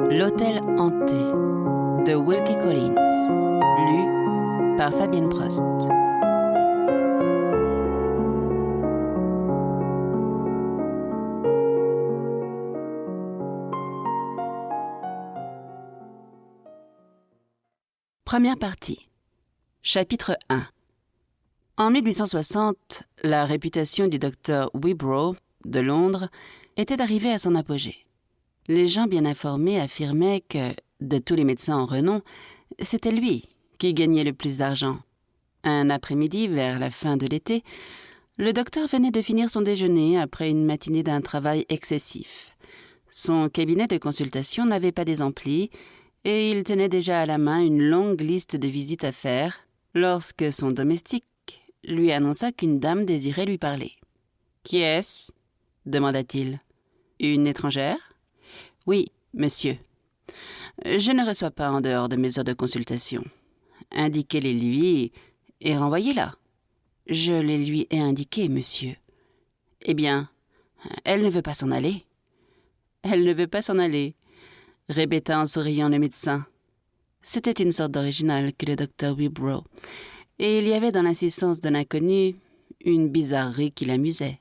L'hôtel hanté de Wilkie Collins, lu par Fabienne Prost. Première partie. Chapitre 1. En 1860, la réputation du docteur Wibrow de Londres était arrivée à son apogée. Les gens bien informés affirmaient que, de tous les médecins en renom, c'était lui qui gagnait le plus d'argent. Un après-midi, vers la fin de l'été, le docteur venait de finir son déjeuner après une matinée d'un travail excessif. Son cabinet de consultation n'avait pas des amplis et il tenait déjà à la main une longue liste de visites à faire lorsque son domestique lui annonça qu'une dame désirait lui parler. « Qui est-ce » demanda-t-il. « Une étrangère ?»« Oui, monsieur. Je ne reçois pas en dehors de mes heures de consultation. Indiquez-les lui et renvoyez-la. »« Je les lui ai indiquées, monsieur. »« Eh bien, elle ne veut pas s'en aller. »« Elle ne veut pas s'en aller, » répéta en souriant le médecin. C'était une sorte d'original que le docteur Wibrow, et il y avait dans l'insistance de l'inconnu une bizarrerie qui l'amusait.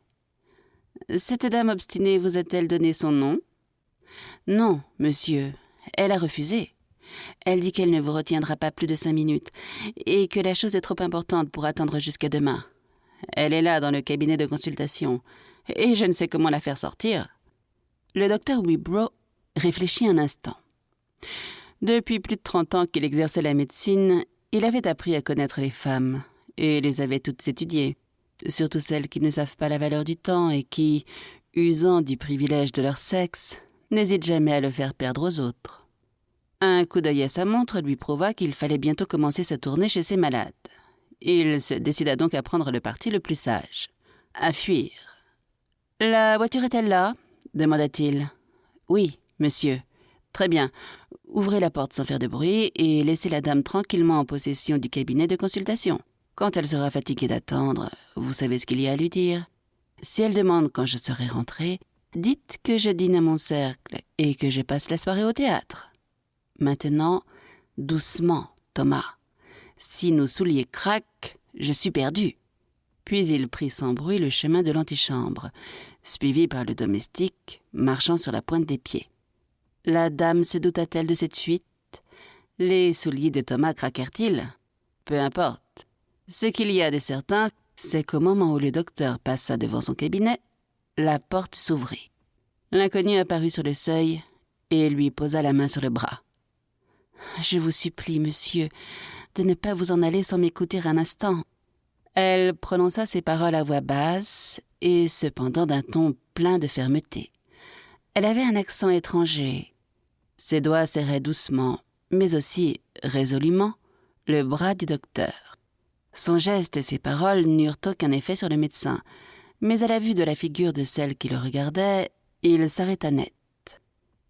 « Cette dame obstinée vous a-t-elle donné son nom ?»« Non, monsieur, elle a refusé. Elle dit qu'elle ne vous retiendra pas plus de 5 minutes, et que la chose est trop importante pour attendre jusqu'à demain. Elle est là dans le cabinet de consultation, et je ne sais comment la faire sortir. » Le docteur Wibrow réfléchit un instant. Depuis plus de 30 ans qu'il exerçait la médecine, il avait appris à connaître les femmes, et les avait toutes étudiées, surtout celles qui ne savent pas la valeur du temps et qui, usant du privilège de leur sexe, n'hésitent jamais à le faire perdre aux autres. Un coup d'œil à sa montre lui prouva qu'il fallait bientôt commencer sa tournée chez ses malades. Il se décida donc à prendre le parti le plus sage, à fuir. « La voiture est-elle là ?» demanda-t-il. « Oui, monsieur. Très bien. Ouvrez la porte sans faire de bruit et laissez la dame tranquillement en possession du cabinet de consultation. Quand elle sera fatiguée d'attendre, vous savez ce qu'il y a à lui dire. Si elle demande quand je serai rentré, dites que je dîne à mon cercle et que je passe la soirée au théâtre. Maintenant, doucement, Thomas. Si nos souliers craquent, je suis perdu. » Puis il prit sans bruit le chemin de l'antichambre, suivi par le domestique, marchant sur la pointe des pieds. La dame se douta-t-elle de cette fuite? Les souliers de Thomas craquèrent-ils? Peu importe. Ce qu'il y a de certain, c'est qu'au moment où le docteur passa devant son cabinet, la porte s'ouvrit. L'inconnu apparut sur le seuil et lui posa la main sur le bras. « Je vous supplie, monsieur, de ne pas vous en aller sans m'écouter un instant. » Elle prononça ces paroles à voix basse et cependant d'un ton plein de fermeté. Elle avait un accent étranger. Ses doigts serraient doucement, mais aussi résolument, le bras du docteur. Son geste et ses paroles n'eurent aucun effet sur le médecin, mais à la vue de la figure de celle qui le regardait, il s'arrêta net.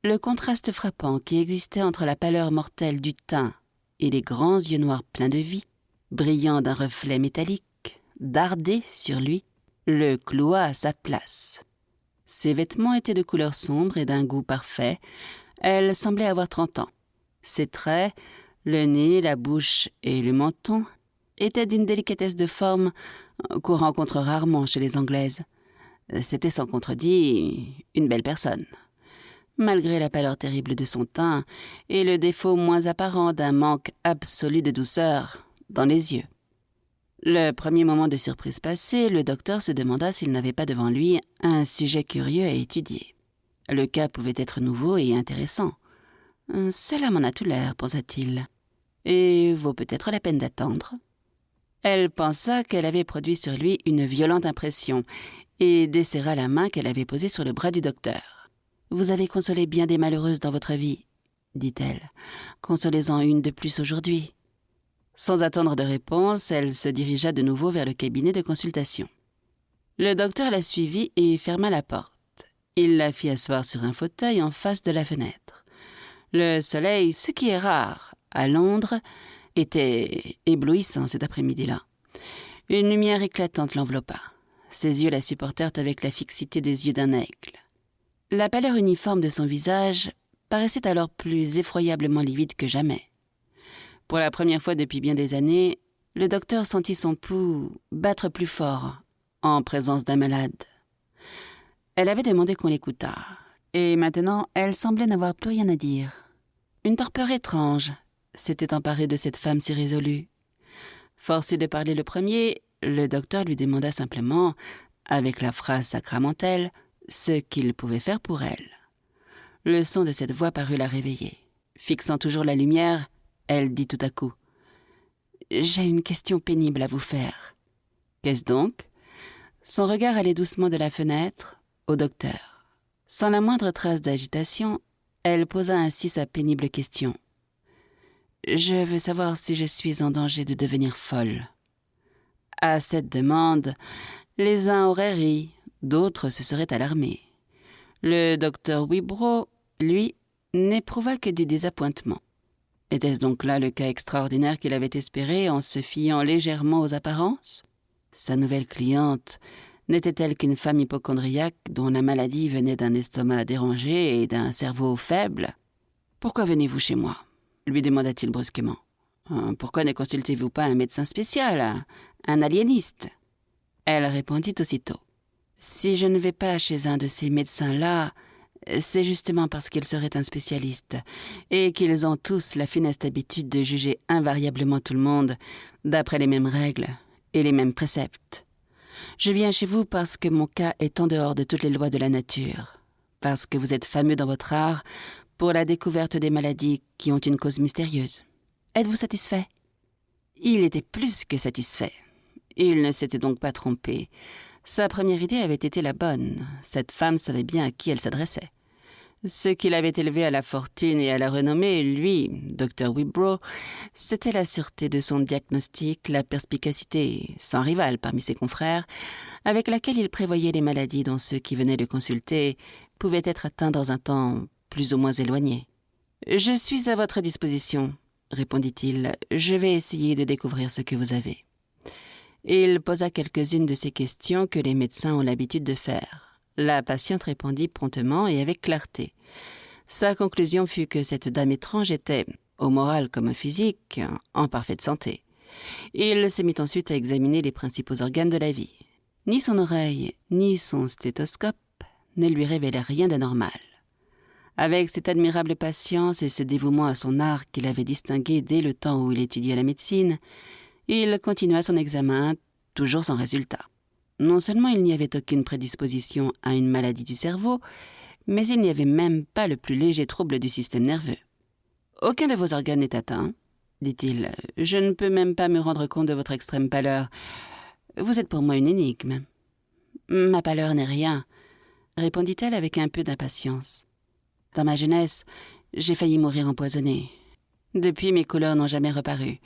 Le contraste frappant qui existait entre la pâleur mortelle du teint et les grands yeux noirs pleins de vie, brillant d'un reflet métallique, dardé sur lui, le cloua à sa place. Ses vêtements étaient de couleur sombre et d'un goût parfait. Elle semblait avoir 30 ans. Ses traits, le nez, la bouche et le menton étaient d'une délicatesse de forme qu'on rencontre rarement chez les Anglaises. C'était sans contredit une belle personne, malgré la pâleur terrible de son teint et le défaut moins apparent d'un manque absolu de douceur dans les yeux. Le premier moment de surprise passé, le docteur se demanda s'il n'avait pas devant lui un sujet curieux à étudier. Le cas pouvait être nouveau et intéressant. « Cela m'en a tout l'air, pensa-t-il, et vaut peut-être la peine d'attendre. » Elle pensa qu'elle avait produit sur lui une violente impression et desserra la main qu'elle avait posée sur le bras du docteur. « Vous avez consolé bien des malheureuses dans votre vie, » dit-elle. « Consolez-en une de plus aujourd'hui. » Sans attendre de réponse, elle se dirigea de nouveau vers le cabinet de consultation. Le docteur la suivit et ferma la porte. Il la fit asseoir sur un fauteuil en face de la fenêtre. Le soleil, ce qui est rare à Londres, était éblouissant cet après-midi-là. Une lumière éclatante l'enveloppa. Ses yeux la supportèrent avec la fixité des yeux d'un aigle. La pâleur uniforme de son visage paraissait alors plus effroyablement livide que jamais. Pour la première fois depuis bien des années, le docteur sentit son pouls battre plus fort en présence d'un malade. Elle avait demandé qu'on l'écoutât, et maintenant elle semblait n'avoir plus rien à dire. Une torpeur étrange s'était emparée de cette femme si résolue. Forcé de parler le premier, le docteur lui demanda simplement, avec la phrase sacramentelle, ce qu'il pouvait faire pour elle. Le son de cette voix parut la réveiller. Fixant toujours la lumière, elle dit tout à coup « J'ai une question pénible à vous faire. » « Qu'est-ce donc ?» Son regard allait doucement de la fenêtre au docteur. Sans la moindre trace d'agitation, elle posa ainsi sa pénible question. « Je veux savoir si je suis en danger de devenir folle. » À cette demande, les uns auraient ri, d'autres se seraient alarmés. Le docteur Wibrow, lui, n'éprouva que du désappointement. Était-ce donc là le cas extraordinaire qu'il avait espéré en se fiant légèrement aux apparences ? Sa nouvelle cliente n'était-elle qu'une femme hypocondriaque dont la maladie venait d'un estomac dérangé et d'un cerveau faible ? « Pourquoi venez-vous chez moi ?» lui demanda-t-il brusquement. « Pourquoi ne consultez-vous pas un médecin spécial, un aliéniste ?» Elle répondit aussitôt. « Si je ne vais pas chez un de ces médecins-là, c'est justement parce qu'ils seraient un spécialiste et qu'ils ont tous la funeste habitude de juger invariablement tout le monde d'après les mêmes règles et les mêmes préceptes. Je viens chez vous parce que mon cas est en dehors de toutes les lois de la nature, parce que vous êtes fameux dans votre art pour la découverte des maladies qui ont une cause mystérieuse. Êtes-vous satisfait ?» Il était plus que satisfait. Il ne s'était donc pas trompé. Sa première idée avait été la bonne. Cette femme savait bien à qui elle s'adressait. Ce qui l'avait élevé à la fortune et à la renommée, lui, Dr. Wibrow, c'était la sûreté de son diagnostic, la perspicacité, sans rival parmi ses confrères, avec laquelle il prévoyait les maladies dont ceux qui venaient le consulter pouvaient être atteints dans un temps plus ou moins éloigné. « Je suis à votre disposition, » répondit-il. « Je vais essayer de découvrir ce que vous avez. » Il posa quelques-unes de ces questions que les médecins ont l'habitude de faire. La patiente répondit promptement et avec clarté. Sa conclusion fut que cette dame étrange était, au moral comme au physique, en parfaite santé. Il se mit ensuite à examiner les principaux organes de la vie. Ni son oreille, ni son stéthoscope ne lui révélaient rien d'anormal. Avec cette admirable patience et ce dévouement à son art qu'il avait distingué dès le temps où il étudiait la médecine, il continua son examen, toujours sans résultat. Non seulement il n'y avait aucune prédisposition à une maladie du cerveau, mais il n'y avait même pas le plus léger trouble du système nerveux. « Aucun de vos organes n'est atteint, » dit-il. « Je ne peux même pas me rendre compte de votre extrême pâleur. Vous êtes pour moi une énigme. »« Ma pâleur n'est rien, » répondit-elle avec un peu d'impatience. « Dans ma jeunesse, j'ai failli mourir empoisonnée. Depuis, mes couleurs n'ont jamais reparu,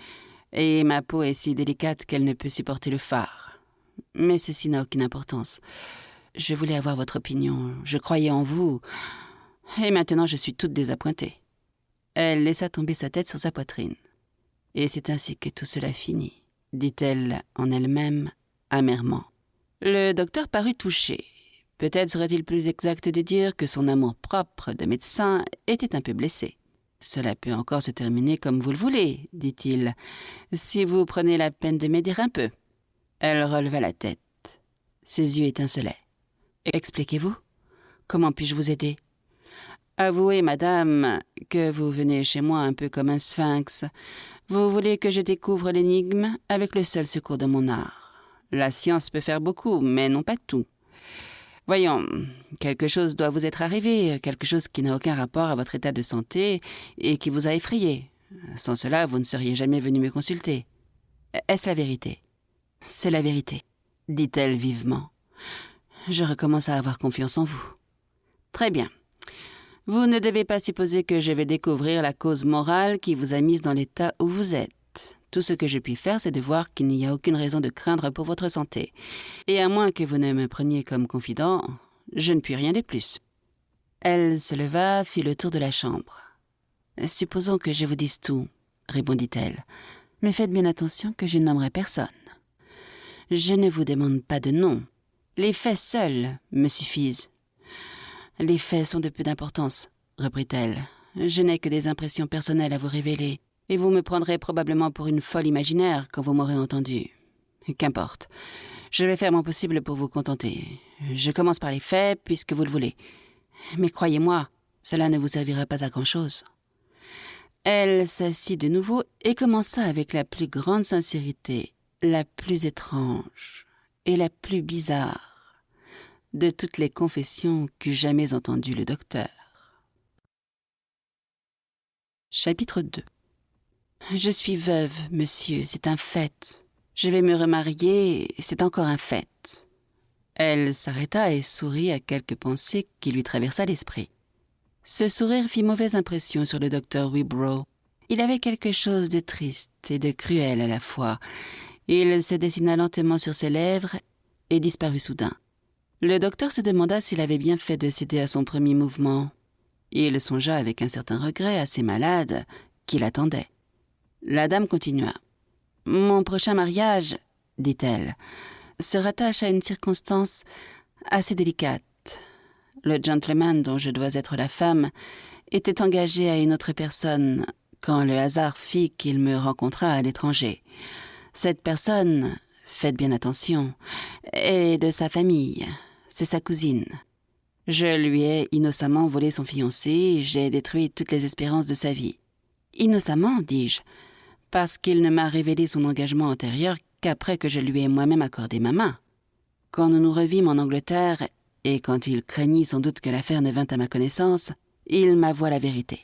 et ma peau est si délicate qu'elle ne peut supporter le fard. Mais ceci n'a aucune importance. Je voulais avoir votre opinion. Je croyais en vous. Et maintenant, je suis toute désappointée. » Elle laissa tomber sa tête sur sa poitrine. « Et c'est ainsi que tout cela finit, » dit-elle en elle-même, amèrement. Le docteur parut touché. Peut-être serait-il plus exact de dire que son amour-propre de médecin était un peu blessé. « Cela peut encore se terminer comme vous le voulez, » dit-il, « si vous prenez la peine de m'aider un peu. » Elle releva la tête. Ses yeux étincelaient. « Expliquez-vous. Comment puis-je vous aider ? Avouez, madame, que vous venez chez moi un peu comme un sphinx. Vous voulez que je découvre l'énigme avec le seul secours de mon art. La science peut faire beaucoup, mais non pas tout. Voyons, quelque chose doit vous être arrivé, quelque chose qui n'a aucun rapport à votre état de santé et qui vous a effrayé. Sans cela, vous ne seriez jamais venu me consulter. Est-ce la vérité ? » « C'est la vérité, » dit-elle vivement. « Je recommence à avoir confiance en vous. » « Très bien. Vous ne devez pas supposer que je vais découvrir la cause morale qui vous a mise dans l'état où vous êtes. Tout ce que je puis faire, c'est de voir qu'il n'y a aucune raison de craindre pour votre santé. Et à moins que vous ne me preniez comme confident, je ne puis rien de plus. » Elle se leva, fit le tour de la chambre. « Supposons que je vous dise tout, » répondit-elle. « Mais faites bien attention que je ne nommerai personne. Je ne vous demande pas de nom. Les faits seuls me suffisent. » « Les faits sont de peu d'importance, » reprit-elle. Je n'ai que des impressions personnelles à vous révéler, et vous me prendrez probablement pour une folle imaginaire quand vous m'aurez entendu. Qu'importe. Je vais faire mon possible pour vous contenter. Je commence par les faits, puisque vous le voulez. Mais croyez-moi, cela ne vous servira pas à grand-chose. » Elle s'assit de nouveau et commença avec la plus grande sincérité, la plus étrange et la plus bizarre de toutes les confessions qu'eût jamais entendues le docteur. Chapitre 2. Je suis veuve, monsieur, c'est un fait. Je vais me remarier, c'est encore un fait. Elle s'arrêta et sourit à quelque pensée qui lui traversa l'esprit. Ce sourire fit mauvaise impression sur le docteur Wibrow. Il avait quelque chose de triste et de cruel à la fois. Il se dessina lentement sur ses lèvres et disparut soudain. Le docteur se demanda s'il avait bien fait de céder à son premier mouvement. Il songea avec un certain regret à ses malades qui l'attendaient. La dame continua. « Mon prochain mariage, dit-elle, se rattache à une circonstance assez délicate. Le gentleman dont je dois être la femme était engagé à une autre personne quand le hasard fit qu'il me rencontra à l'étranger. Cette personne, faites bien attention, est de sa famille, c'est sa cousine. Je lui ai innocemment volé son fiancé, j'ai détruit toutes les espérances de sa vie. Innocemment, dis-je, parce qu'il ne m'a révélé son engagement antérieur qu'après que je lui ai moi-même accordé ma main. Quand nous nous revîmes en Angleterre, et quand il craignit sans doute que l'affaire ne vînt à ma connaissance, il m'avoua la vérité.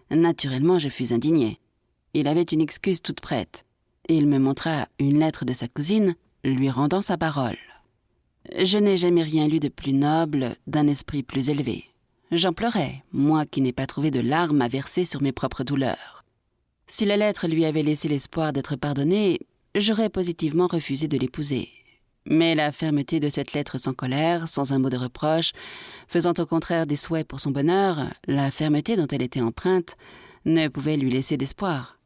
Naturellement, je fus indigné. Il avait une excuse toute prête. Il me montra une lettre de sa cousine, lui rendant sa parole. Je n'ai jamais rien lu de plus noble, d'un esprit plus élevé. J'en pleurais, moi qui n'ai pas trouvé de larmes à verser sur mes propres douleurs. Si la lettre lui avait laissé l'espoir d'être pardonnée, j'aurais positivement refusé de l'épouser. Mais la fermeté de cette lettre sans colère, sans un mot de reproche, faisant au contraire des souhaits pour son bonheur, la fermeté dont elle était empreinte, ne pouvait lui laisser d'espoir.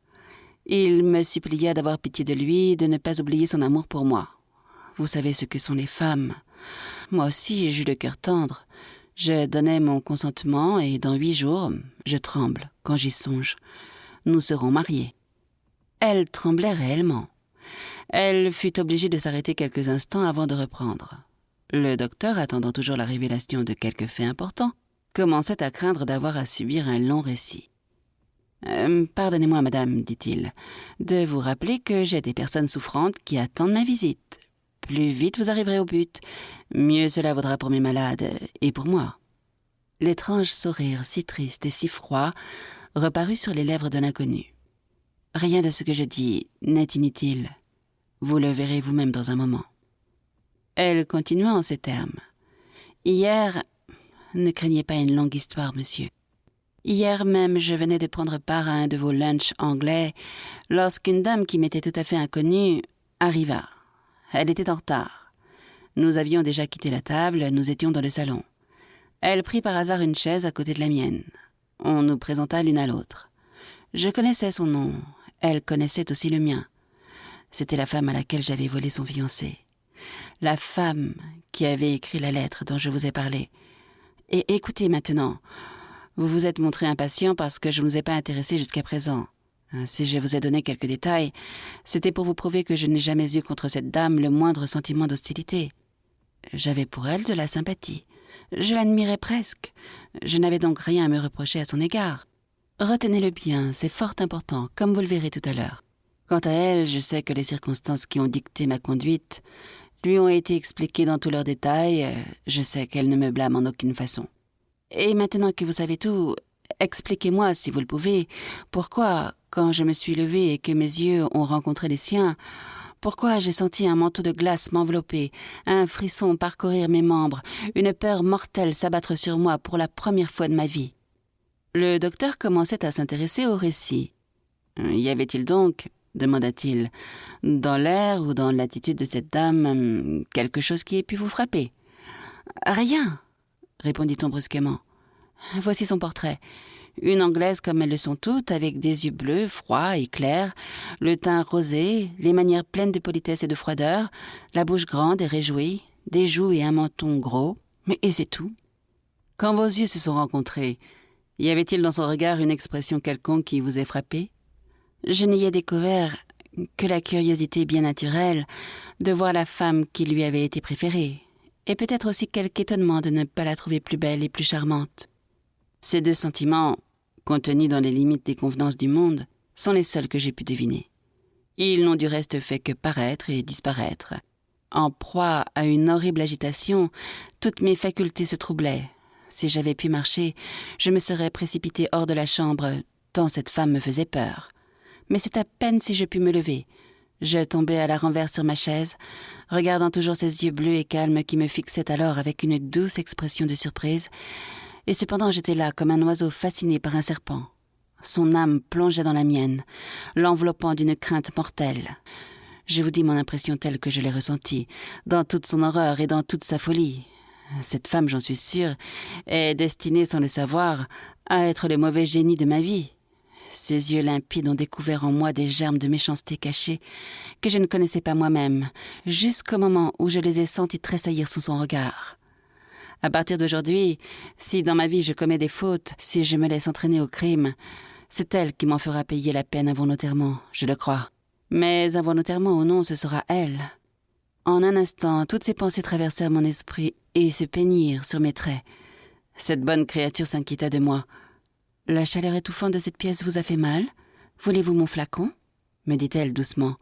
Il me supplia d'avoir pitié de lui, de ne pas oublier son amour pour moi. Vous savez ce que sont les femmes. Moi aussi, j'eus le cœur tendre. Je donnai mon consentement et dans 8 jours, je tremble quand j'y songe. Nous serons mariés. » Elle tremblait réellement. Elle fut obligée de s'arrêter quelques instants avant de reprendre. Le docteur, attendant toujours la révélation de quelque fait important, commençait à craindre d'avoir à subir un long récit. « Pardonnez-moi, madame, dit-il, de vous rappeler que j'ai des personnes souffrantes qui attendent ma visite. Plus vite vous arriverez au but, mieux cela vaudra pour mes malades et pour moi. » L'étrange sourire si triste et si froid reparut sur les lèvres de l'inconnu. « Rien de ce que je dis n'est inutile. Vous le verrez vous-même dans un moment. » Elle continua en ces termes. « Hier, ne craignez pas une longue histoire, monsieur. Hier même, je venais de prendre part à un de vos lunchs anglais lorsqu'une dame qui m'était tout à fait inconnue arriva. Elle était en retard. Nous avions déjà quitté la table, nous étions dans le salon. Elle prit par hasard une chaise à côté de la mienne. On nous présenta l'une à l'autre. Je connaissais son nom, elle connaissait aussi le mien. C'était la femme à laquelle j'avais volé son fiancé. La femme qui avait écrit la lettre dont je vous ai parlé. Et écoutez maintenant, vous vous êtes montré impatient parce que je ne vous ai pas intéressé jusqu'à présent. Si je vous ai donné quelques détails, c'était pour vous prouver que je n'ai jamais eu contre cette dame le moindre sentiment d'hostilité. J'avais pour elle de la sympathie. Je l'admirais presque. Je n'avais donc rien à me reprocher à son égard. Retenez-le bien, c'est fort important, comme vous le verrez tout à l'heure. Quant à elle, je sais que les circonstances qui ont dicté ma conduite lui ont été expliquées dans tous leurs détails. Je sais qu'elle ne me blâme en aucune façon. Et maintenant que vous savez tout, expliquez-moi, si vous le pouvez, pourquoi, quand je me suis levée et que mes yeux ont rencontré les siens, pourquoi j'ai senti un manteau de glace m'envelopper, un frisson parcourir mes membres, une peur mortelle s'abattre sur moi pour la première fois de ma vie. » Le docteur commençait à s'intéresser au récit. « Y avait-il donc, demanda-t-il, dans l'air ou dans l'attitude de cette dame, quelque chose qui ait pu vous frapper ? » ?»« Rien, répondit-on brusquement. « Voici son portrait. Une Anglaise comme elles le sont toutes, avec des yeux bleus, froids et clairs, le teint rosé, les manières pleines de politesse et de froideur, la bouche grande et réjouie, des joues et un menton gros, et c'est tout. Quand vos yeux se sont rencontrés, Y avait-il dans son regard une expression quelconque qui vous ait frappé? Je n'y ai découvert que la curiosité bien naturelle de voir la femme qui lui avait été préférée, et peut-être aussi quelque étonnement de ne pas la trouver plus belle et plus charmante. Ces deux sentiments, contenus dans les limites des convenances du monde, sont les seuls que j'ai pu deviner. Ils n'ont du reste fait que paraître et disparaître. En proie à une horrible agitation, toutes mes facultés se troublaient. Si j'avais pu marcher, je me serais précipitée hors de la chambre, tant cette femme me faisait peur. Mais c'est à peine si je pus me lever. Je tombai à la renverse sur ma chaise, regardant toujours ses yeux bleus et calmes qui me fixaient alors avec une douce expression de surprise, et cependant j'étais là comme un oiseau fasciné par un serpent. Son âme plongeait dans la mienne, l'enveloppant d'une crainte mortelle. Je vous dis mon impression telle que je l'ai ressentie, dans toute son horreur et dans toute sa folie. Cette femme, j'en suis sûre, est destinée, sans le savoir, à être le mauvais génie de ma vie. Ses yeux limpides ont découvert en moi des germes de méchanceté cachés que je ne connaissais pas moi-même, jusqu'au moment où je les ai sentis tressaillir sous son regard. À partir d'aujourd'hui, si dans ma vie je commets des fautes, si je me laisse entraîner au crime, c'est elle qui m'en fera payer la peine involontairement, je le crois. Mais involontairement ou non, ce sera elle. En un instant, toutes ces pensées traversèrent mon esprit et se peignirent sur mes traits. Cette bonne créature s'inquiéta de moi. « La chaleur étouffante de cette pièce vous a fait mal? Voulez-vous mon flacon ?» me dit-elle doucement.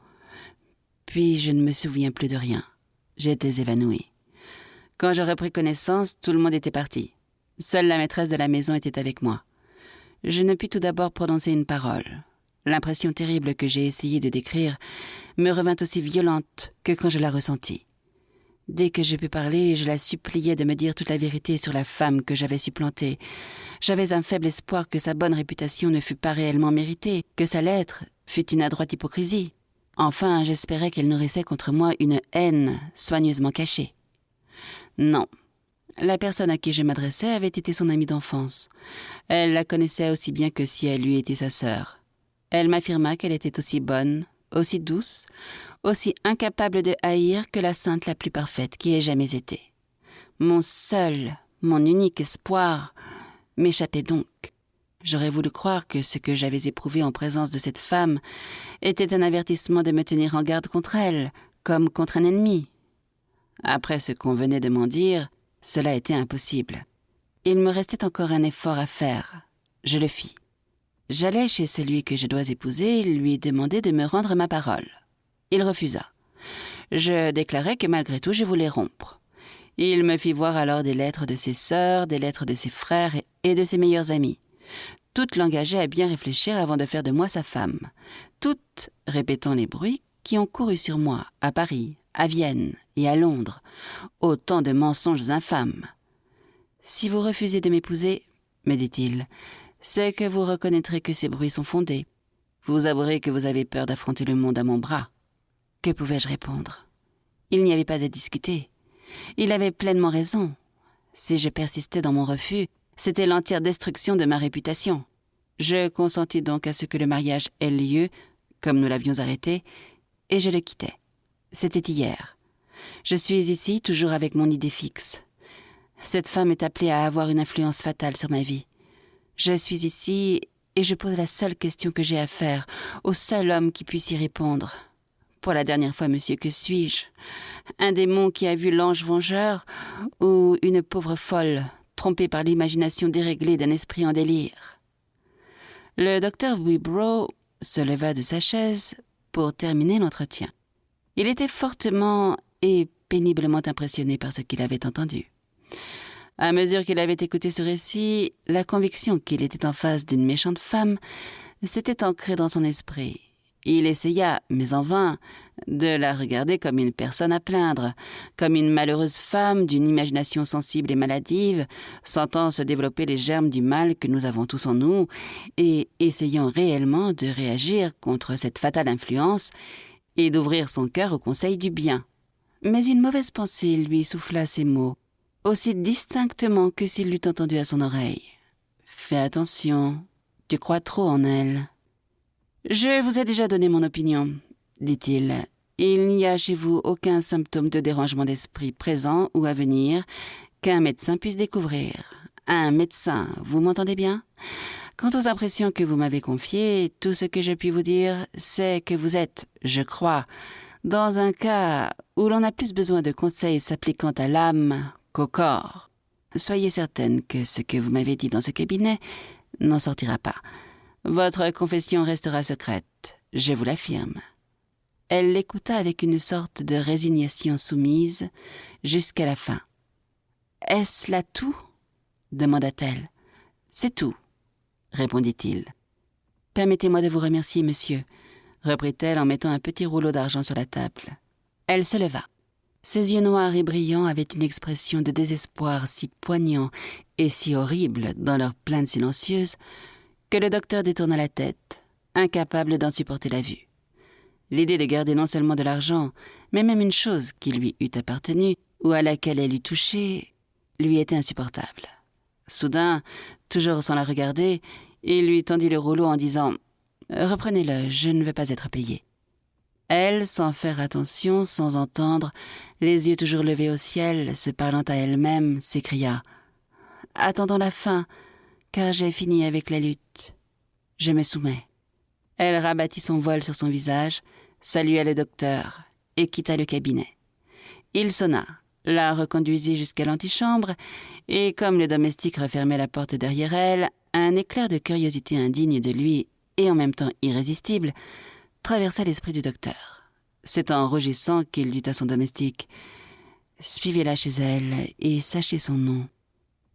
Puis je ne me souviens plus de rien. J'étais évanouie. Quand je repris connaissance, tout le monde était parti. Seule la maîtresse de la maison était avec moi. Je ne pus tout d'abord prononcer une parole. L'impression terrible que j'ai essayé de décrire me revint aussi violente que quand je la ressentis. Dès que je pus parler, je la suppliai de me dire toute la vérité sur la femme que j'avais supplantée. J'avais un faible espoir que sa bonne réputation ne fût pas réellement méritée, que sa lettre fût une adroite hypocrisie. Enfin, j'espérais qu'elle nourrissait contre moi une haine soigneusement cachée. Non. La personne à qui je m'adressais avait été son amie d'enfance. Elle la connaissait aussi bien que si elle lui était sa sœur. Elle m'affirma qu'elle était aussi bonne, aussi douce, aussi incapable de haïr que la sainte la plus parfaite qui ait jamais été. Mon seul, mon unique espoir m'échappait donc. J'aurais voulu croire que ce que j'avais éprouvé en présence de cette femme était un avertissement de me tenir en garde contre elle, comme contre un ennemi. Après ce qu'on venait de m'en dire, cela était impossible. Il me restait encore un effort à faire. Je le fis. J'allai chez celui que je dois épouser lui demander de me rendre ma parole. Il refusa. Je déclarai que malgré tout je voulais rompre. Il me fit voir alors des lettres de ses sœurs, des lettres de ses frères et de ses meilleurs amis. Toutes l'engageaient à bien réfléchir avant de faire de moi sa femme. Toutes répétant les bruits qui ont couru sur moi à Paris, à Vienne et à Londres. Autant de mensonges infâmes. « Si vous refusez de m'épouser, me dit-il, c'est que vous reconnaîtrez que ces bruits sont fondés. Vous avouerez que vous avez peur d'affronter le monde à mon bras. » Que pouvais-je répondre? Il n'y avait pas à discuter. Il avait pleinement raison. Si je persistais dans mon refus, c'était l'entière destruction de ma réputation. Je consentis donc à ce que le mariage ait lieu, comme nous l'avions arrêté, et je le quittai. C'était hier. Je suis ici, toujours avec mon idée fixe. Cette femme est appelée à avoir une influence fatale sur ma vie. Je suis ici et je pose la seule question que j'ai à faire, au seul homme qui puisse y répondre. Pour la dernière fois, monsieur, que suis-je? Un démon qui a vu l'ange vengeur ou une pauvre folle, trompée par l'imagination déréglée d'un esprit en délire? Le docteur Wibrow se leva de sa chaise pour terminer l'entretien. Il était fortement et péniblement impressionné par ce qu'il avait entendu. À mesure qu'il avait écouté ce récit, la conviction qu'il était en face d'une méchante femme s'était ancrée dans son esprit. Il essaya, mais en vain, de la regarder comme une personne à plaindre, comme une malheureuse femme d'une imagination sensible et maladive, sentant se développer les germes du mal que nous avons tous en nous, et essayant réellement de réagir contre cette fatale influence et d'ouvrir son cœur au conseil du bien. Mais une mauvaise pensée lui souffla ces mots, aussi distinctement que s'il l'eût entendu à son oreille. « Fais attention, tu crois trop en elle. »« Je vous ai déjà donné mon opinion, » dit-il. « Il n'y a chez vous aucun symptôme de dérangement d'esprit présent ou à venir qu'un médecin puisse découvrir. Un médecin, vous m'entendez bien? Quant aux impressions que vous m'avez confiées, tout ce que je puis vous dire, c'est que vous êtes, je crois, dans un cas où l'on a plus besoin de conseils s'appliquant à l'âme qu'au corps. Soyez certaine que ce que vous m'avez dit dans ce cabinet n'en sortira pas. Votre confession restera secrète, je vous l'affirme. » Elle l'écouta avec une sorte de résignation soumise jusqu'à la fin. « Est-ce là tout ?» demanda-t-elle. « C'est tout, » répondit-il. « Permettez-moi de vous remercier, monsieur, » reprit-elle en mettant un petit rouleau d'argent sur la table. Elle se leva. Ses yeux noirs et brillants avaient une expression de désespoir si poignant et si horrible dans leur plainte silencieuse que le docteur détourna la tête, incapable d'en supporter la vue. L'idée de garder non seulement de l'argent, mais même une chose qui lui eût appartenu ou à laquelle elle eût touché, lui était insupportable. Soudain, toujours sans la regarder, il lui tendit le rouleau en disant « Reprenez-le, je ne veux pas être payé. » Elle, sans faire attention, sans entendre, les yeux toujours levés au ciel, se parlant à elle-même, s'écria « Attendons la fin, car j'ai fini avec la lutte. Je me soumets. » Elle rabattit son voile sur son visage, salua le docteur et quitta le cabinet. Il sonna, la reconduisit jusqu'à l'antichambre, et comme le domestique refermait la porte derrière elle, un éclair de curiosité indigne de lui et en même temps irrésistible traversa l'esprit du docteur. C'est en rougissant qu'il dit à son domestique « Suivez-la chez elle et sachez son nom. »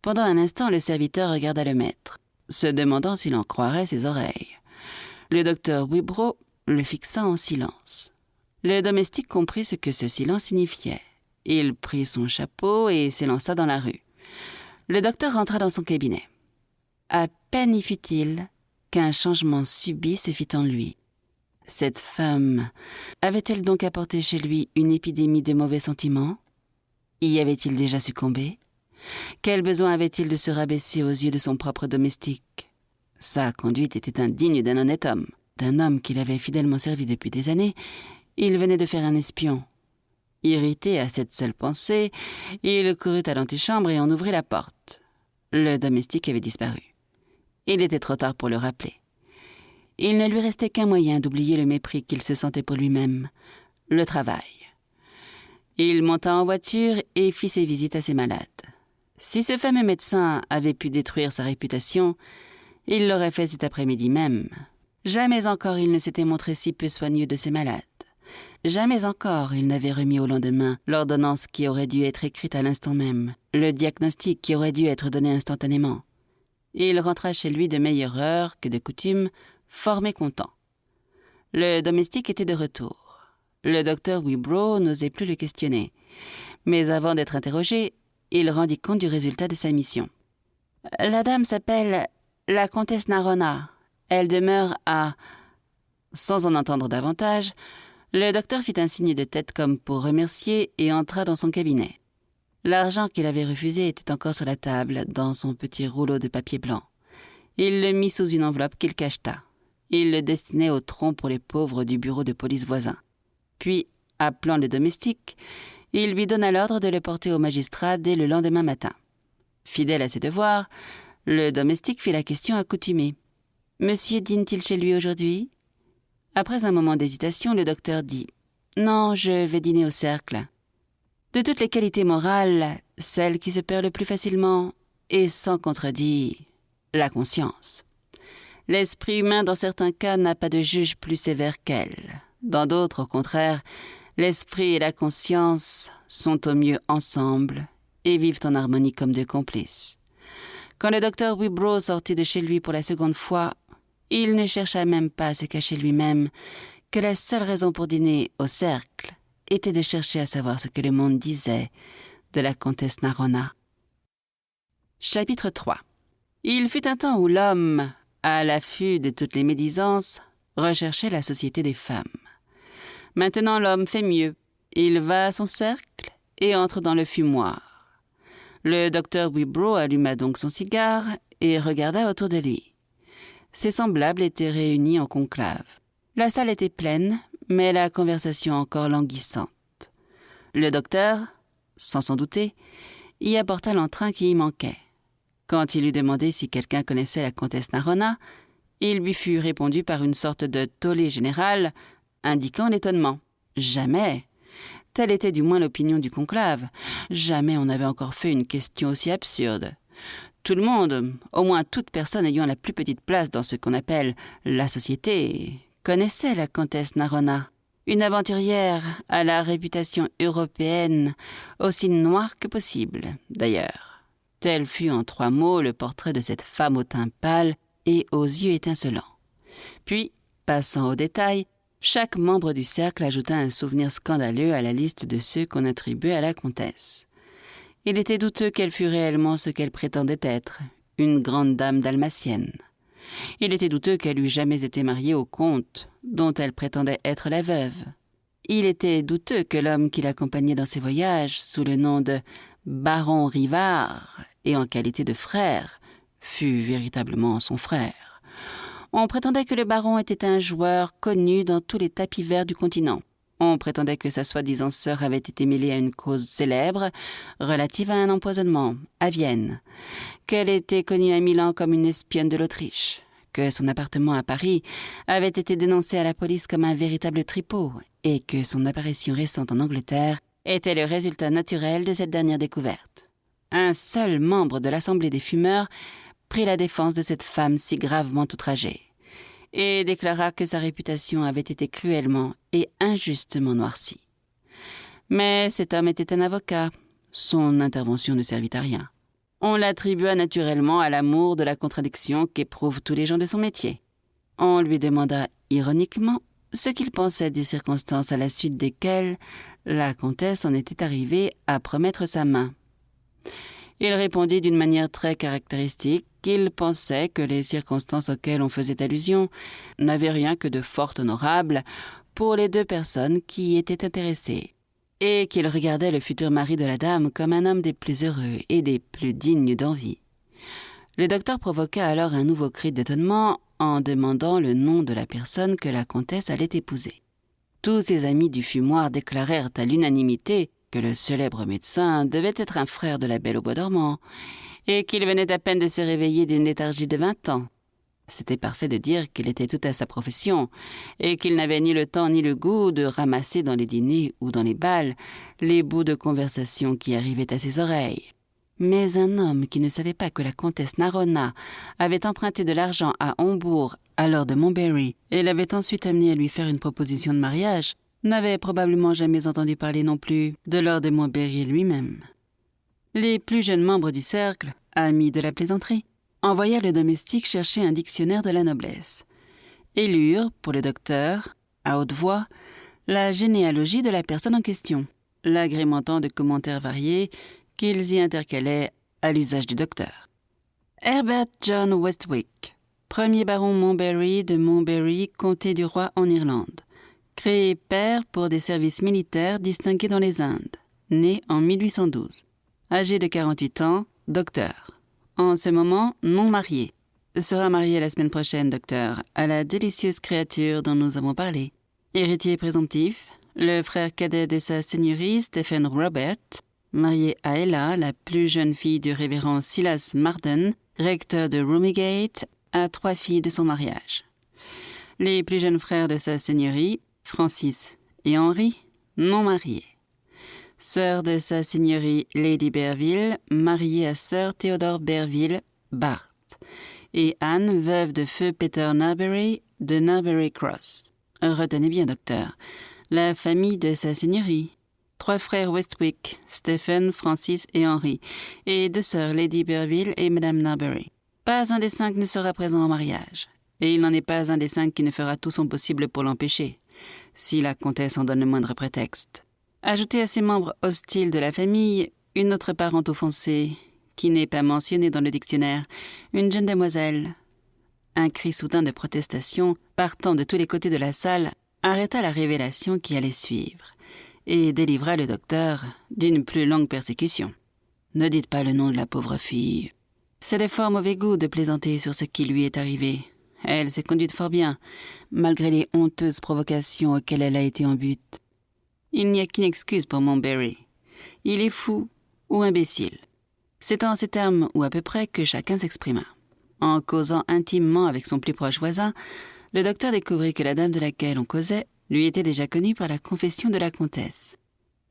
Pendant un instant, le serviteur regarda le maître, se demandant s'il en croirait ses oreilles. Le docteur Wibrow le fixa en silence. Le domestique comprit ce que ce silence signifiait. Il prit son chapeau et s'élança dans la rue. Le docteur rentra dans son cabinet. À peine y fut-il qu'un changement subit se fit en lui. Cette femme avait-elle donc apporté chez lui une épidémie de mauvais sentiments? Y avait-il déjà succombé? Quel besoin avait-il de se rabaisser aux yeux de son propre domestique? Sa conduite était indigne d'un honnête homme, d'un homme qu'il avait fidèlement servi depuis des années. Il venait de faire un espion. Irrité à cette seule pensée, il courut à l'antichambre et en ouvrit la porte. Le domestique avait disparu. Il était trop tard pour le rappeler. Il ne lui restait qu'un moyen d'oublier le mépris qu'il se sentait pour lui-même, le travail. Il monta en voiture et fit ses visites à ses malades. Si ce fameux médecin avait pu détruire sa réputation, il l'aurait fait cet après-midi même. Jamais encore il ne s'était montré si peu soigneux de ses malades. Jamais encore il n'avait remis au lendemain l'ordonnance qui aurait dû être écrite à l'instant même, le diagnostic qui aurait dû être donné instantanément. Il rentra chez lui de meilleure heure que de coutume, fort mécontent. Le domestique était de retour. Le docteur Wibrow n'osait plus le questionner. Mais avant d'être interrogé, il rendit compte du résultat de sa mission. « La dame s'appelle la comtesse Narona. Elle demeure à... » Sans en entendre davantage, le docteur fit un signe de tête comme pour remercier et entra dans son cabinet. L'argent qu'il avait refusé était encore sur la table, dans son petit rouleau de papier blanc. Il le mit sous une enveloppe qu'il cacheta. Il le destinait au tronc pour les pauvres du bureau de police voisin. Puis, appelant le domestique, il lui donna l'ordre de le porter au magistrat dès le lendemain matin. Fidèle à ses devoirs, le domestique fit la question accoutumée. « Monsieur dîne-t-il chez lui aujourd'hui ?» Après un moment d'hésitation, le docteur dit « Non, je vais dîner au cercle. » De toutes les qualités morales, celle qui se perd le plus facilement est sans contredit la conscience. L'esprit humain, dans certains cas, n'a pas de juge plus sévère qu'elle. Dans d'autres, au contraire, l'esprit et la conscience sont au mieux ensemble et vivent en harmonie comme deux complices. Quand le docteur Wibrow sortit de chez lui pour la seconde fois, il ne chercha même pas à se cacher lui-même que la seule raison pour dîner au cercle était de chercher à savoir ce que le monde disait de la comtesse Narona. Chapitre 3. Il fut un temps où l'homme, à l'affût de toutes les médisances, recherchait la société des femmes. Maintenant, l'homme fait mieux. Il va à son cercle et entre dans le fumoir. Le docteur Wibrow alluma donc son cigare et regarda autour de lui. Ses semblables étaient réunis en conclave. La salle était pleine, mais la conversation encore languissante. Le docteur, sans s'en douter, y apporta l'entrain qui y manquait. Quand il lui demandait si quelqu'un connaissait la comtesse Narona, il lui fut répondu par une sorte de tollé général, indiquant l'étonnement. Jamais. Telle était du moins l'opinion du conclave. Jamais on n'avait encore fait une question aussi absurde. Tout le monde, au moins toute personne ayant la plus petite place dans ce qu'on appelle la société, connaissait la comtesse Narona, une aventurière à la réputation européenne aussi noire que possible, d'ailleurs. Tel fut en 3 mots le portrait de cette femme au teint pâle et aux yeux étincelants. Puis, passant aux détails, chaque membre du cercle ajouta un souvenir scandaleux à la liste de ceux qu'on attribuait à la comtesse. Il était douteux qu'elle fût réellement ce qu'elle prétendait être, une grande dame dalmatienne. Il était douteux qu'elle eût jamais été mariée au comte, dont elle prétendait être la veuve. Il était douteux que l'homme qui l'accompagnait dans ses voyages, sous le nom de baron Rivard et en qualité de frère, fût véritablement son frère. On prétendait que le baron était un joueur connu dans tous les tapis verts du continent. On prétendait que sa soi-disant sœur avait été mêlée à une cause célèbre relative à un empoisonnement, à Vienne, qu'elle était connue à Milan comme une espionne de l'Autriche, que son appartement à Paris avait été dénoncé à la police comme un véritable tripot et que son apparition récente en Angleterre était le résultat naturel de cette dernière découverte. Un seul membre de l'Assemblée des fumeurs prit la défense de cette femme si gravement outragée et déclara que sa réputation avait été cruellement et injustement noircie. Mais cet homme était un avocat. Son intervention ne servit à rien. On l'attribua naturellement à l'amour de la contradiction qu'éprouvent tous les gens de son métier. On lui demanda ironiquement ce qu'il pensait des circonstances à la suite desquelles la comtesse en était arrivée à promettre sa main. Il répondit d'une manière très caractéristique qu'il pensait que les circonstances auxquelles on faisait allusion n'avaient rien que de fort honorable pour les 2 personnes qui y étaient intéressées, et qu'il regardait le futur mari de la dame comme un homme des plus heureux et des plus dignes d'envie. Le docteur provoqua alors un nouveau cri d'étonnement en demandant le nom de la personne que la comtesse allait épouser. Tous ses amis du fumoir déclarèrent à l'unanimité que le célèbre médecin devait être un frère de la Belle au bois dormant, et qu'il venait à peine de se réveiller d'une léthargie de 20 ans. C'était parfait de dire qu'il était tout à sa profession, et qu'il n'avait ni le temps ni le goût de ramasser dans les dîners ou dans les bals les bouts de conversation qui arrivaient à ses oreilles. Mais un homme qui ne savait pas que la comtesse Narona avait emprunté de l'argent à Hombourg, à Lord de Montbarry, et l'avait ensuite amené à lui faire une proposition de mariage, n'avait probablement jamais entendu parler non plus de Lord de Montbarry lui-même. Les plus jeunes membres du cercle, amis de la plaisanterie, envoyèrent le domestique chercher un dictionnaire de la noblesse et lurent, pour le docteur, à haute voix, la généalogie de la personne en question, l'agrémentant de commentaires variés qu'ils y intercalaient à l'usage du docteur. Herbert John Westwick, premier baron Montbarry de Montbarry, comté du roi en Irlande, créé pair pour des services militaires distingués dans les Indes, né en 1812. Âgé de 48 ans, docteur. En ce moment, non marié. Sera marié la semaine prochaine, docteur, à la délicieuse créature dont nous avons parlé. Héritier présomptif, le frère cadet de sa seigneurie, Stephen Robert, marié à Ella, la plus jeune fille du révérend Silas Marden, recteur de Rumigate, à 3 filles de son mariage. Les plus jeunes frères de sa seigneurie, Francis et Henry, non mariés. Sœur de sa seigneurie Lady Berville, mariée à Sir Theodore Berville, Bart, et Anne, veuve de feu Peter Narberry, de Narberry Cross. Retenez bien, docteur, la famille de sa seigneurie. 3 frères Westwick, Stephen, Francis et Henry, et 2 sœurs Lady Berville et Madame Narberry. Pas un des 5 ne sera présent au mariage, et il n'en est pas un des 5 qui ne fera tout son possible pour l'empêcher, si la comtesse en donne le moindre prétexte. Ajoutez à ces membres hostiles de la famille une autre parente offensée, qui n'est pas mentionnée dans le dictionnaire, une jeune demoiselle. Un cri soudain de protestation, partant de tous les côtés de la salle, arrêta la révélation qui allait suivre, et délivra le docteur d'une plus longue persécution. Ne dites pas le nom de la pauvre fille. C'est de fort mauvais goût de plaisanter sur ce qui lui est arrivé. Elle s'est conduite fort bien, malgré les honteuses provocations auxquelles elle a été en butte. Il n'y a qu'une excuse pour Montbarry. Il est fou ou imbécile. C'est en ces termes, ou à peu près, que chacun s'exprima. En causant intimement avec son plus proche voisin, le docteur découvrit que la dame de laquelle on causait lui était déjà connue par la confession de la comtesse.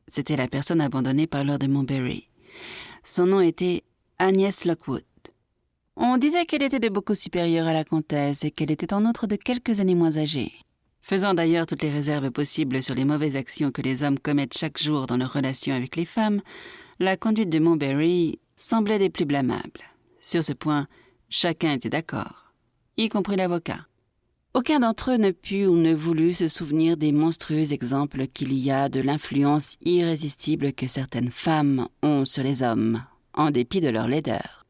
C'était la personne abandonnée par Lord de Montbarry. Son nom était Agnès Lockwood. On disait qu'elle était de beaucoup supérieure à la comtesse et qu'elle était en outre de quelques années moins âgée. Faisant d'ailleurs toutes les réserves possibles sur les mauvaises actions que les hommes commettent chaque jour dans leurs relations avec les femmes, la conduite de Montbarry semblait des plus blâmables. Sur ce point, chacun était d'accord, y compris l'avocat. Aucun d'entre eux ne put ou ne voulut se souvenir des monstrueux exemples qu'il y a de l'influence irrésistible que certaines femmes ont sur les hommes, en dépit de leur laideur.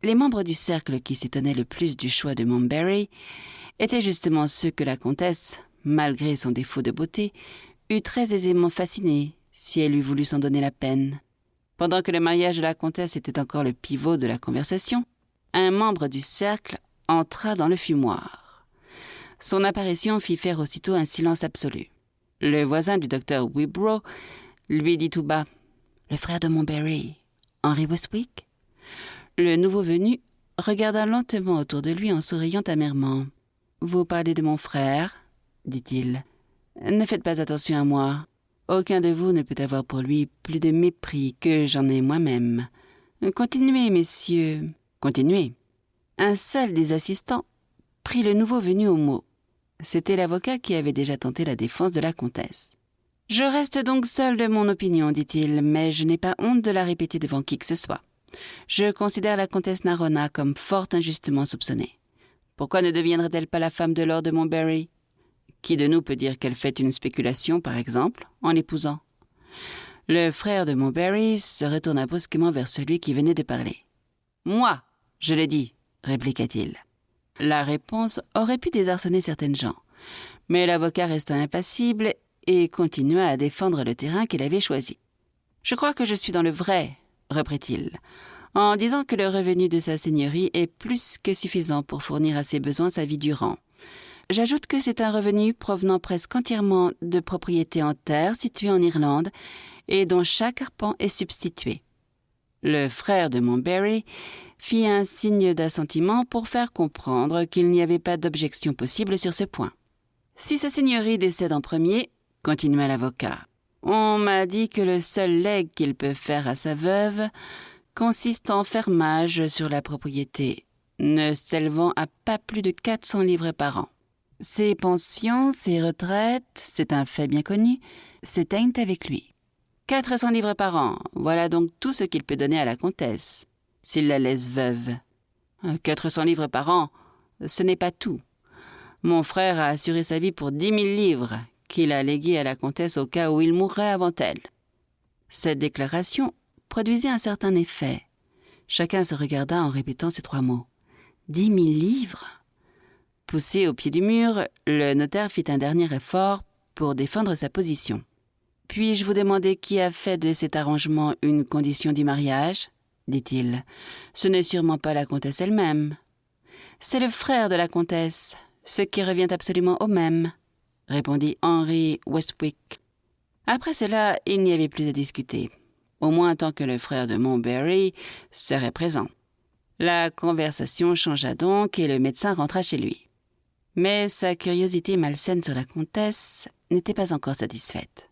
Les membres du cercle qui s'étonnaient le plus du choix de Montbarry étaient justement ceux que la comtesse, malgré son défaut de beauté, eût très aisément fascinés si elle eût voulu s'en donner la peine. Pendant que le mariage de la comtesse était encore le pivot de la conversation, un membre du cercle entra dans le fumoir. Son apparition fit faire aussitôt un silence absolu. Le voisin du docteur Wibrow lui dit tout bas « Le frère de Montbarry, Henry Westwick ?» Le nouveau venu regarda lentement autour de lui en souriant amèrement. « Vous parlez de mon frère ?» dit-il. « Ne faites pas attention à moi. Aucun de vous ne peut avoir pour lui plus de mépris que j'en ai moi-même. Continuez, messieurs, continuez. » Un seul des assistants prit le nouveau venu au mot. C'était l'avocat qui avait déjà tenté la défense de la comtesse. « Je reste donc seul de mon opinion, dit-il, mais je n'ai pas honte de la répéter devant qui que ce soit. Je considère la comtesse Narona comme fort injustement soupçonnée. Pourquoi ne deviendrait-elle pas la femme de Lord de Montbarry? Qui de nous peut dire qu'elle fait une spéculation, par exemple, en l'épousant? » Le frère de Montbarry se retourna brusquement vers celui qui venait de parler. « Moi, je le dis, » répliqua-t-il. La réponse aurait pu désarçonner certaines gens, mais l'avocat resta impassible et continua à défendre le terrain qu'il avait choisi. « Je crois que je suis dans le vrai, » reprit-il, en disant que le revenu de sa seigneurie est plus que suffisant pour fournir à ses besoins sa vie durant. J'ajoute que c'est un revenu provenant presque entièrement de propriétés en terre situées en Irlande et dont chaque arpent est substitué. Le frère de Montbarry fit un signe d'assentiment pour faire comprendre qu'il n'y avait pas d'objection possible sur ce point. « Si sa seigneurie décède en premier, » continua l'avocat, « on m'a dit que le seul legs qu'il peut faire à sa veuve consiste en fermage sur la propriété, ne s'élevant à pas plus de 400 livres par an. Ses pensions, ses retraites, c'est un fait bien connu, s'éteignent avec lui. 400 livres par an, voilà donc tout ce qu'il peut donner à la comtesse, s'il la laisse veuve. 400 livres par an, ce n'est pas tout. Mon frère a assuré sa vie pour 10 000 livres, qu'il a léguées à la comtesse au cas où il mourrait avant elle. » Cette déclaration produisit un certain effet. Chacun se regarda en répétant ces 3 mots. 10 000 livres? Poussé au pied du mur, le notaire fit un dernier effort pour défendre sa position. « Puis-je vous demander qui a fait de cet arrangement une condition du mariage ?» dit-il. « Ce n'est sûrement pas la comtesse elle-même. »« C'est le frère de la comtesse, ce qui revient absolument au même, » répondit Henry Westwick. Après cela, il n'y avait plus à discuter, au moins tant que le frère de Montbarry serait présent. La conversation changea donc et le médecin rentra chez lui. Mais sa curiosité malsaine sur la comtesse n'était pas encore satisfaite.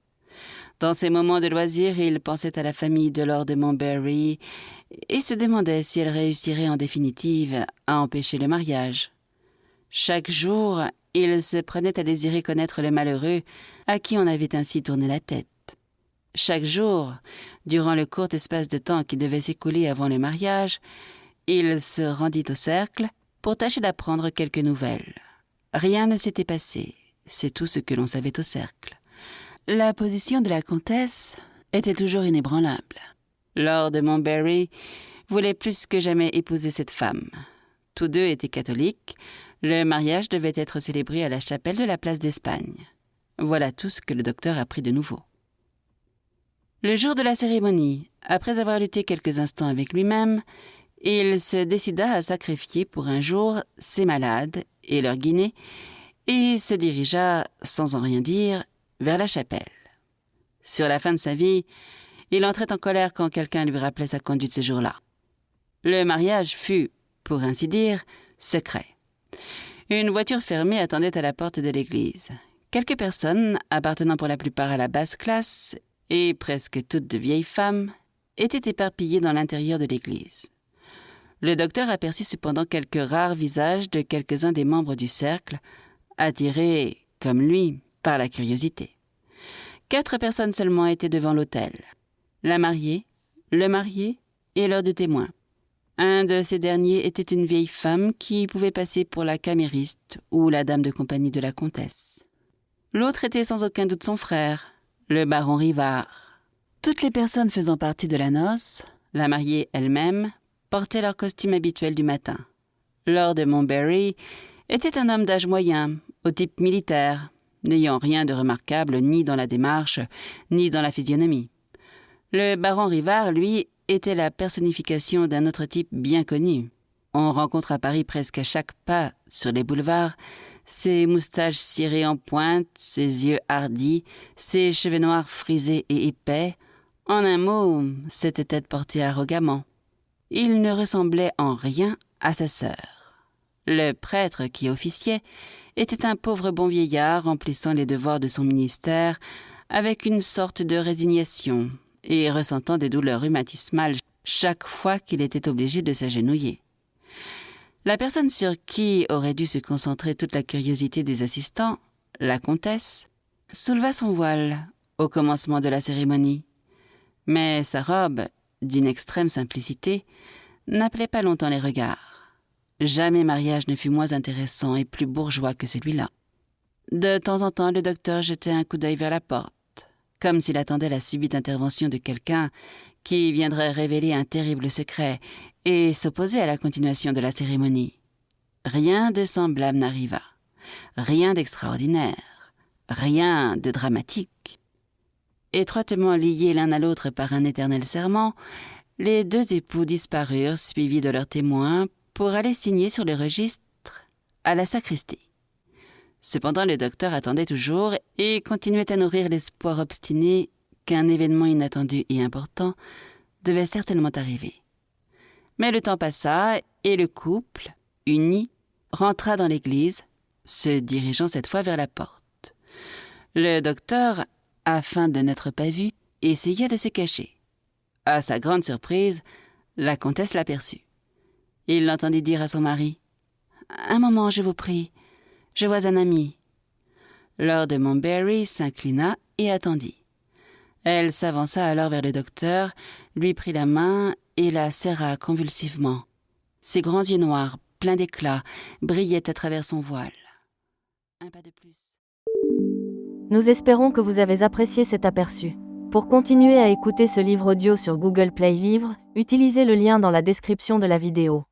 Dans ses moments de loisir, il pensait à la famille de Lord de Montbarry et se demandait si elle réussirait en définitive à empêcher le mariage. Chaque jour, il se prenait à désirer connaître le malheureux à qui on avait ainsi tourné la tête. Chaque jour, durant le court espace de temps qui devait s'écouler avant le mariage, il se rendit au cercle pour tâcher d'apprendre quelques nouvelles. Rien ne s'était passé, c'est tout ce que l'on savait au cercle. La position de la comtesse était toujours inébranlable. Lord de Montbarry voulait plus que jamais épouser cette femme. Tous deux étaient catholiques. Le mariage devait être célébré à la chapelle de la place d'Espagne. Voilà tout ce que le docteur apprit de nouveau. Le jour de la cérémonie, après avoir lutté quelques instants avec lui-même, il se décida à sacrifier pour un jour ses malades et leur guinée et se dirigea, sans en rien dire, vers la chapelle. Sur la fin de sa vie, il entrait en colère quand quelqu'un lui rappelait sa conduite ce jour-là. Le mariage fut, pour ainsi dire, secret. Une voiture fermée attendait à la porte de l'église. Quelques personnes, appartenant pour la plupart à la basse classe, et presque toutes de vieilles femmes, étaient éparpillées dans l'intérieur de l'église. Le docteur aperçut cependant quelques rares visages de quelques-uns des membres du cercle, attirés, comme lui, par la curiosité. 4 personnes seulement étaient devant l'autel. La mariée, le marié et leurs 2 témoins. Un de ces derniers était une vieille femme qui pouvait passer pour la camériste ou la dame de compagnie de la comtesse. L'autre était sans aucun doute son frère, le baron Rivard. Toutes les personnes faisant partie de la noce, la mariée elle-même, portaient leur costume habituel du matin. Lord de Montbarry était un homme d'âge moyen, au type militaire, n'ayant rien de remarquable ni dans la démarche, ni dans la physionomie. Le baron Rivard, lui, était la personnification d'un autre type bien connu. On rencontre à Paris presque à chaque pas, sur les boulevards, ses moustaches cirées en pointe, ses yeux hardis, ses cheveux noirs frisés et épais, en un mot, cette tête portée arrogamment. Il ne ressemblait en rien à sa sœur. Le prêtre qui officiait était un pauvre bon vieillard remplissant les devoirs de son ministère avec une sorte de résignation et ressentant des douleurs rhumatismales chaque fois qu'il était obligé de s'agenouiller. La personne sur qui aurait dû se concentrer toute la curiosité des assistants, la comtesse, souleva son voile au commencement de la cérémonie. Mais sa robe, d'une extrême simplicité, n'appelait pas longtemps les regards. Jamais mariage ne fut moins intéressant et plus bourgeois que celui-là. De temps en temps, le docteur jetait un coup d'œil vers la porte, comme s'il attendait la subite intervention de quelqu'un qui viendrait révéler un terrible secret et s'opposer à la continuation de la cérémonie. Rien de semblable n'arriva, rien d'extraordinaire, rien de dramatique. Étroitement liés l'un à l'autre par un éternel serment, les 2 époux disparurent suivis de leurs témoins pour aller signer sur le registre à la sacristie. Cependant, le docteur attendait toujours et continuait à nourrir l'espoir obstiné qu'un événement inattendu et important devait certainement arriver. Mais le temps passa et le couple, uni, rentra dans l'église, se dirigeant cette fois vers la porte. Le docteur, afin de n'être pas vu, essaya de se cacher. À sa grande surprise, la comtesse l'aperçut. Il l'entendit dire à son mari « Un moment, je vous prie. Je vois un ami. » Lord de Montbarry s'inclina et attendit. Elle s'avança alors vers le docteur, lui prit la main et la serra convulsivement. Ses grands yeux noirs, pleins d'éclat, brillaient à travers son voile. Un pas de plus. Nous espérons que vous avez apprécié cet aperçu. Pour continuer à écouter ce livre audio sur Google Play Livres, utilisez le lien dans la description de la vidéo.